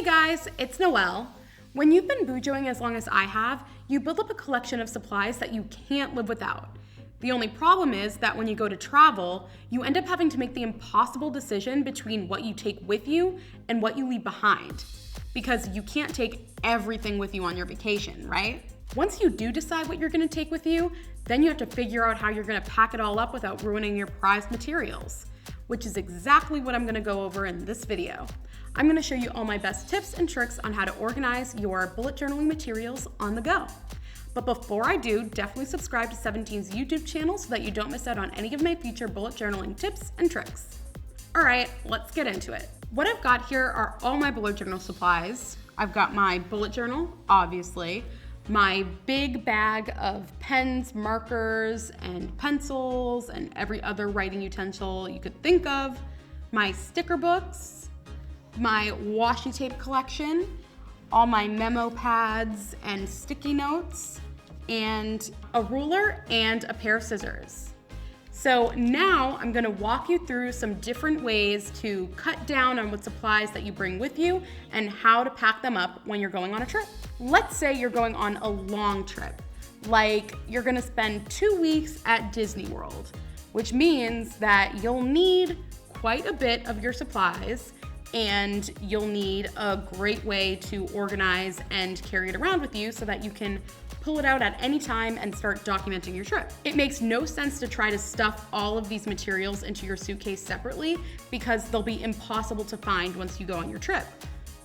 Hey guys, it's Noelle. When you've been bujoing as long as I have, you build up a collection of supplies that you can't live without. The only problem is that when you go to travel, you end up having to make the impossible decision between what you take with you and what you leave behind, because you can't take everything with you on your vacation, right? Once you do decide what you're gonna take with you, then you have to figure out how you're gonna pack it all up without ruining your prized materials, which is exactly what I'm gonna go over in this video. I'm gonna show you all my best tips and tricks on how to organize your bullet journaling materials on the go. But before I do, definitely subscribe to 17's YouTube channel so that you don't miss out on any of my future bullet journaling tips and tricks. All right, let's get into it. What I've got here are all my bullet journal supplies. I've got my bullet journal, obviously, my big bag of pens, markers, and pencils, and every other writing utensil you could think of, my sticker books, my washi tape collection, all my memo pads and sticky notes, and a ruler and a pair of scissors. So now I'm gonna walk you through some different ways to cut down on what supplies that you bring with you and how to pack them up when you're going on a trip. Let's say you're going on a long trip, like you're gonna spend 2 weeks at Disney World, which means that you'll need quite a bit of your supplies, and you'll need a great way to organize and carry it around with you so that you can pull it out at any time and start documenting your trip. It makes no sense to try to stuff all of these materials into your suitcase separately because they'll be impossible to find once you go on your trip.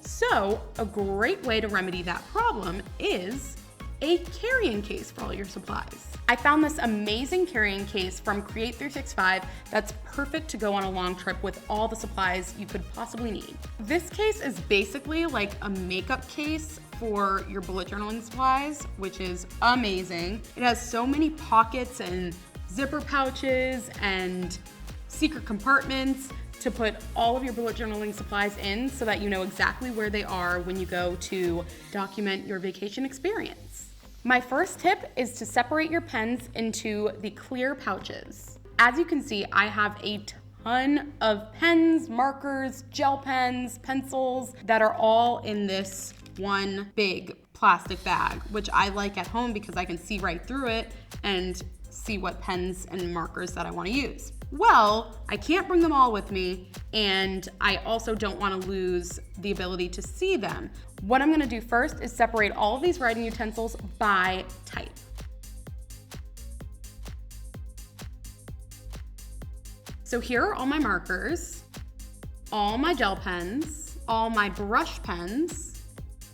So a great way to remedy that problem is a carrying case for all your supplies. I found this amazing carrying case from Create 365 that's perfect to go on a long trip with all the supplies you could possibly need. This case is basically like a makeup case for your bullet journaling supplies, which is amazing. It has so many pockets and zipper pouches and secret compartments to put all of your bullet journaling supplies in so that you know exactly where they are when you go to document your vacation experience. My first tip is to separate your pens into the clear pouches. As you can see, I have a ton of pens, markers, gel pens, pencils that are all in this one big plastic bag, which I like at home because I can see right through it and see what pens and markers that I want to use. Well, I can't bring them all with me, and I also don't want to lose the ability to see them. What I'm going to do first is separate all of these writing utensils by type. So here are all my markers, all my gel pens, all my brush pens,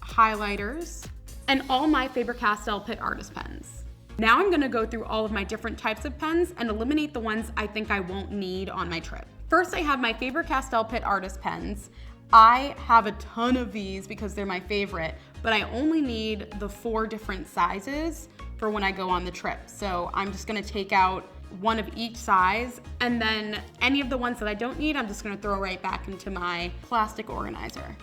highlighters, and all my Faber-Castell Pitt Artist pens. Now I'm gonna go through all of my different types of pens and eliminate the ones I think I won't need on my trip. First, I have my Faber-Castell Pitt Artist pens. I have a ton of these because they're my favorite, but I only need the 4 different sizes for when I go on the trip. So I'm just gonna take out one of each size, and then any of the ones that I don't need, I'm just gonna throw right back into my plastic organizer.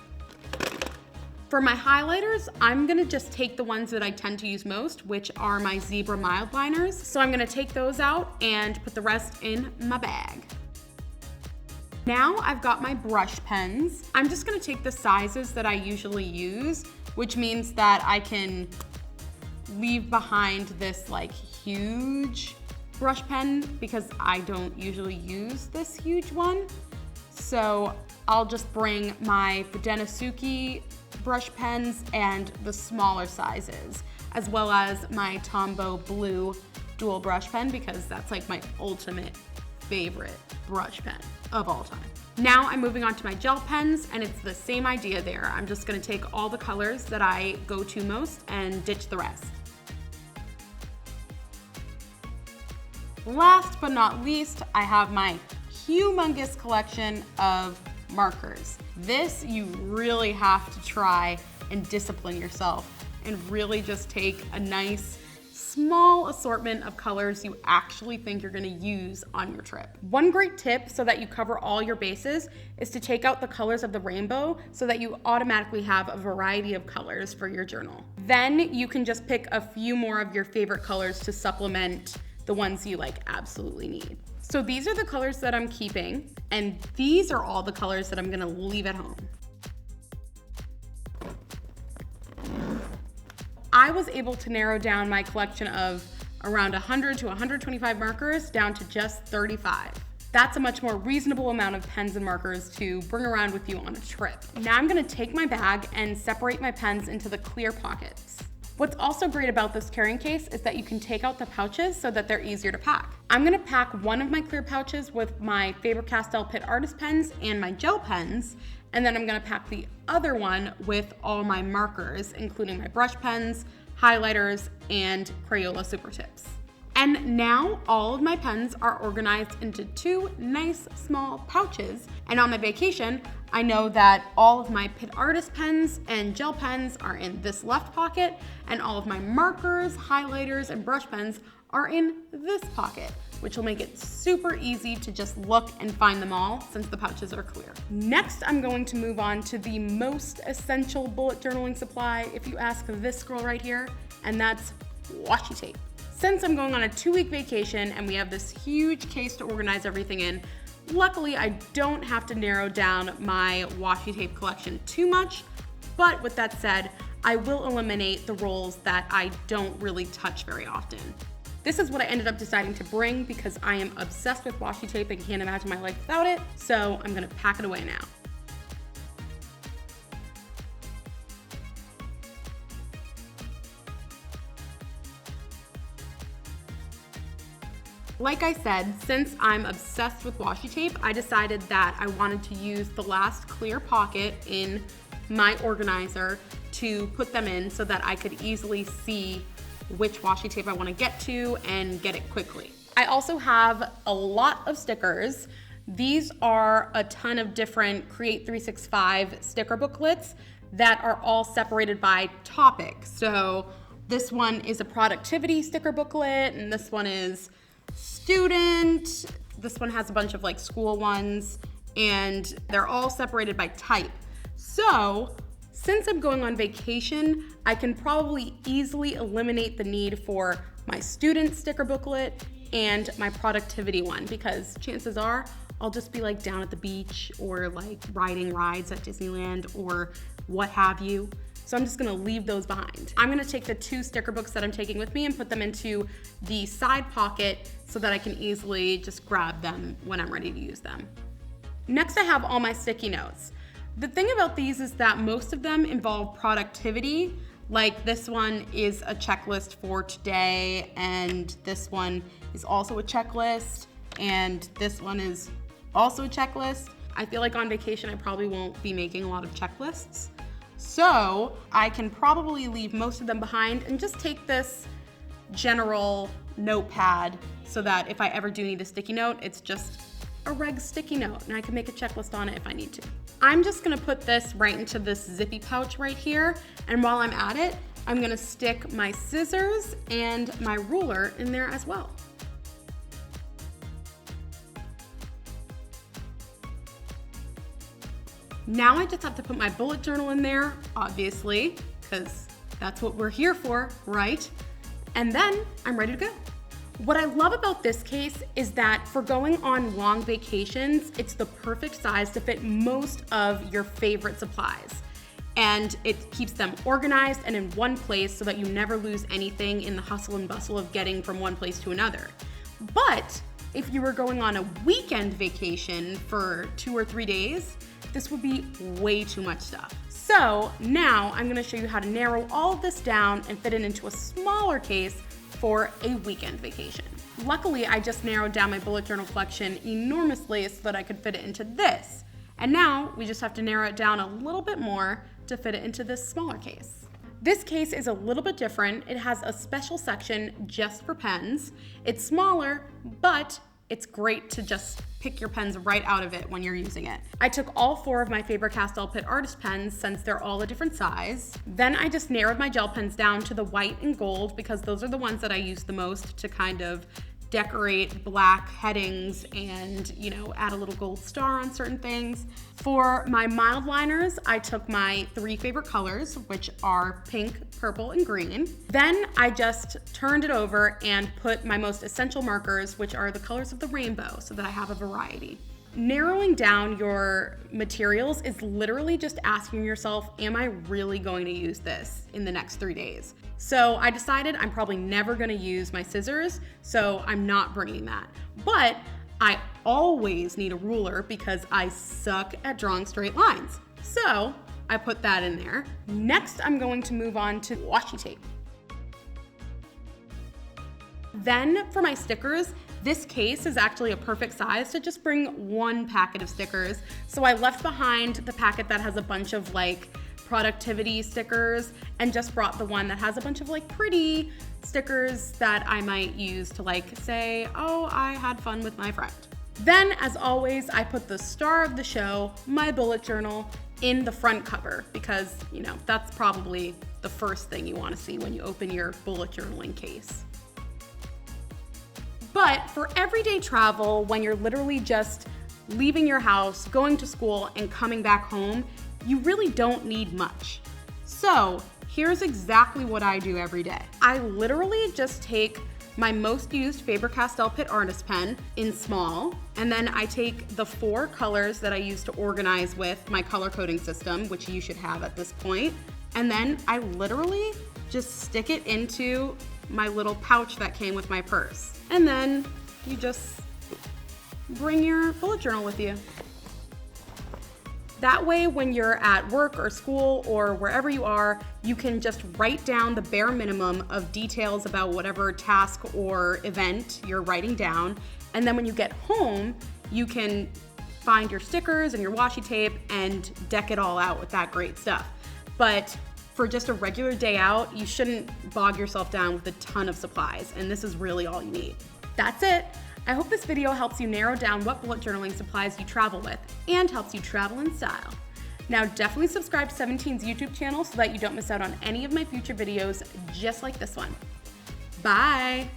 For my highlighters, I'm gonna just take the ones that I tend to use most, which are my Zebra mild liners. So I'm gonna take those out and put the rest in my bag. Now I've got my brush pens. I'm just gonna take the sizes that I usually use, which means that I can leave behind this like huge brush pen because I don't usually use this huge one. So I'll just bring my Budenasuki brush pens and the smaller sizes, as well as my Tombow blue dual brush pen because that's like my ultimate favorite brush pen of all time. Now I'm moving on to my gel pens, and it's the same idea there. I'm just gonna take all the colors that I go to most and ditch the rest. Last but not least, I have my humongous collection of markers. This you really have to try and discipline yourself and really just take a nice small assortment of colors you actually think you're gonna use on your trip. One great tip so that you cover all your bases is to take out the colors of the rainbow so that you automatically have a variety of colors for your journal. Then you can just pick a few more of your favorite colors to supplement the ones you like absolutely need. So these are the colors that I'm keeping, and these are all the colors that I'm gonna leave at home. I was able to narrow down my collection of around 100 to 125 markers down to just 35. That's a much more reasonable amount of pens and markers to bring around with you on a trip. Now I'm gonna take my bag and separate my pens into the clear pockets. What's also great about this carrying case is that you can take out the pouches so that they're easier to pack. I'm gonna pack one of my clear pouches with my Faber-Castell Pitt Artist pens and my gel pens, and then I'm gonna pack the other one with all my markers, including my brush pens, highlighters, and Crayola Super Tips. And now all of my pens are organized into two nice small pouches. And on my vacation, I know that all of my Pitt Artist pens and gel pens are in this left pocket, and all of my markers, highlighters, and brush pens are in this pocket, which will make it super easy to just look and find them all since the pouches are clear. Next, I'm going to move on to the most essential bullet journaling supply, if you ask this girl right here, and that's washi tape. Since I'm going on a 2-week vacation and we have this huge case to organize everything in, luckily I don't have to narrow down my washi tape collection too much, but with that said, I will eliminate the rolls that I don't really touch very often. This is what I ended up deciding to bring because I am obsessed with washi tape and can't imagine my life without it, so I'm gonna pack it away now. Like I said, since I'm obsessed with washi tape, I decided that I wanted to use the last clear pocket in my organizer to put them in so that I could easily see which washi tape I want to get to and get it quickly. I also have a lot of stickers. These are a ton of different Create 365 sticker booklets that are all separated by topic. So this one is a productivity sticker booklet, and this one is student. This one has a bunch of like school ones, and they're all separated by type. So since I'm going on vacation, I can probably easily eliminate the need for my student sticker booklet and my productivity one, because chances are I'll just be like down at the beach or like riding rides at Disneyland or what have you. So I'm just gonna leave those behind. I'm gonna take the 2 sticker books that I'm taking with me and put them into the side pocket so that I can easily just grab them when I'm ready to use them. Next, I have all my sticky notes. The thing about these is that most of them involve productivity. Like this one is a checklist for today, and this one is also a checklist, and this one is also a checklist. I feel like on vacation I probably won't be making a lot of checklists. So I can probably leave most of them behind and just take this general notepad so that if I ever do need a sticky note, it's just a reg sticky note and I can make a checklist on it if I need to. I'm just gonna put this right into this zippy pouch right here, and while I'm at it, I'm gonna stick my scissors and my ruler in there as well. Now I just have to put my bullet journal in there, obviously, because that's what we're here for, right? And then I'm ready to go. What I love about this case is that for going on long vacations, it's the perfect size to fit most of your favorite supplies. And it keeps them organized and in one place so that you never lose anything in the hustle and bustle of getting from one place to another. But if you were going on a weekend vacation for 2 or 3 days, this would be way too much stuff. So now I'm gonna show you how to narrow all of this down and fit it into a smaller case for a weekend vacation. Luckily, I just narrowed down my bullet journal collection enormously so that I could fit it into this. And now we just have to narrow it down a little bit more to fit it into this smaller case. This case is a little bit different. It has a special section just for pens. It's smaller, but it's great to just pick your pens right out of it when you're using it. I took all 4 of my Faber-Castell Pitt Artist pens since they're all a different size. Then I just narrowed my gel pens down to the white and gold because those are the ones that I use the most to kind of decorate black headings and, you know, add a little gold star on certain things. For my mild liners, I took my 3 favorite colors, which are pink, purple, and green. Then I just turned it over and put my most essential markers, which are the colors of the rainbow, so that I have a variety. Narrowing down your materials is literally just asking yourself, am I really going to use this in the next 3 days? So I decided I'm probably never going to use my scissors, so I'm not bringing that. But I always need a ruler because I suck at drawing straight lines. So I put that in there. Next, I'm going to move on to washi tape. Then for my stickers, this case is actually a perfect size to just bring one packet of stickers. So I left behind the packet that has a bunch of like productivity stickers and just brought the one that has a bunch of like pretty stickers that I might use to like say, oh, I had fun with my friend. Then, as always, I put the star of the show, my bullet journal, in the front cover because, you know, that's probably the first thing you want to see when you open your bullet journaling case. But for everyday travel, when you're literally just leaving your house, going to school, and coming back home, you really don't need much. So here's exactly what I do every day. I literally just take my most used Faber-Castell Pitt Artist Pen in small, and then I take the 4 colors that I use to organize with my color coding system, which you should have at this point, and then I literally just stick it into my little pouch that came with my purse. And then you just bring your bullet journal with you. That way, when you're at work or school or wherever you are, you can just write down the bare minimum of details about whatever task or event you're writing down. And then when you get home, you can find your stickers and your washi tape and deck it all out with that great stuff. But for just a regular day out, you shouldn't bog yourself down with a ton of supplies, and this is really all you need. That's it. I hope this video helps you narrow down what bullet journaling supplies you travel with and helps you travel in style. Now definitely subscribe to 17's YouTube channel so that you don't miss out on any of my future videos just like this one. Bye!